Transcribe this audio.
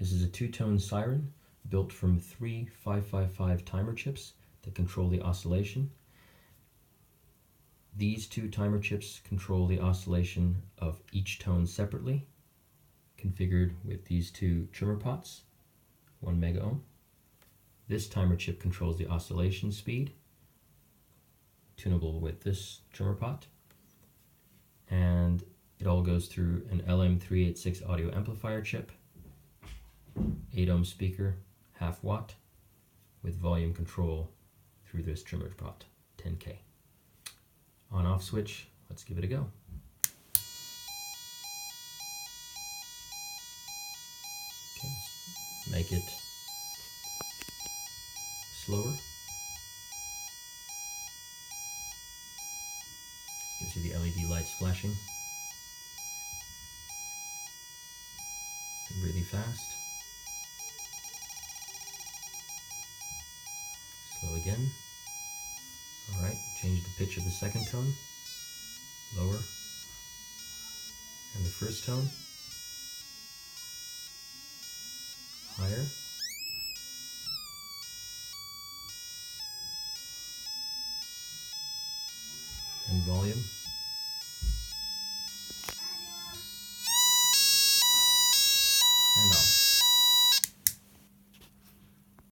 This is a two-tone Siren built from 3 555 timer chips that control the oscillation. These two timer chips control the oscillation of each tone separately, configured with these two trimmer pots, 1 mega ohm. This timer chip controls the oscillation speed, tunable with this trimmer pot, and it all goes through an LM386 audio amplifier chip, 8 ohm speaker, 1/2 watt, with volume control through this trimmer pot, 10K. On off switch, let's give it a go. Okay, let's make it slower. You can see the LED lights flashing. Really fast. Slow again. Alright, change the pitch of the second tone. Lower. And the first tone. Higher. And volume.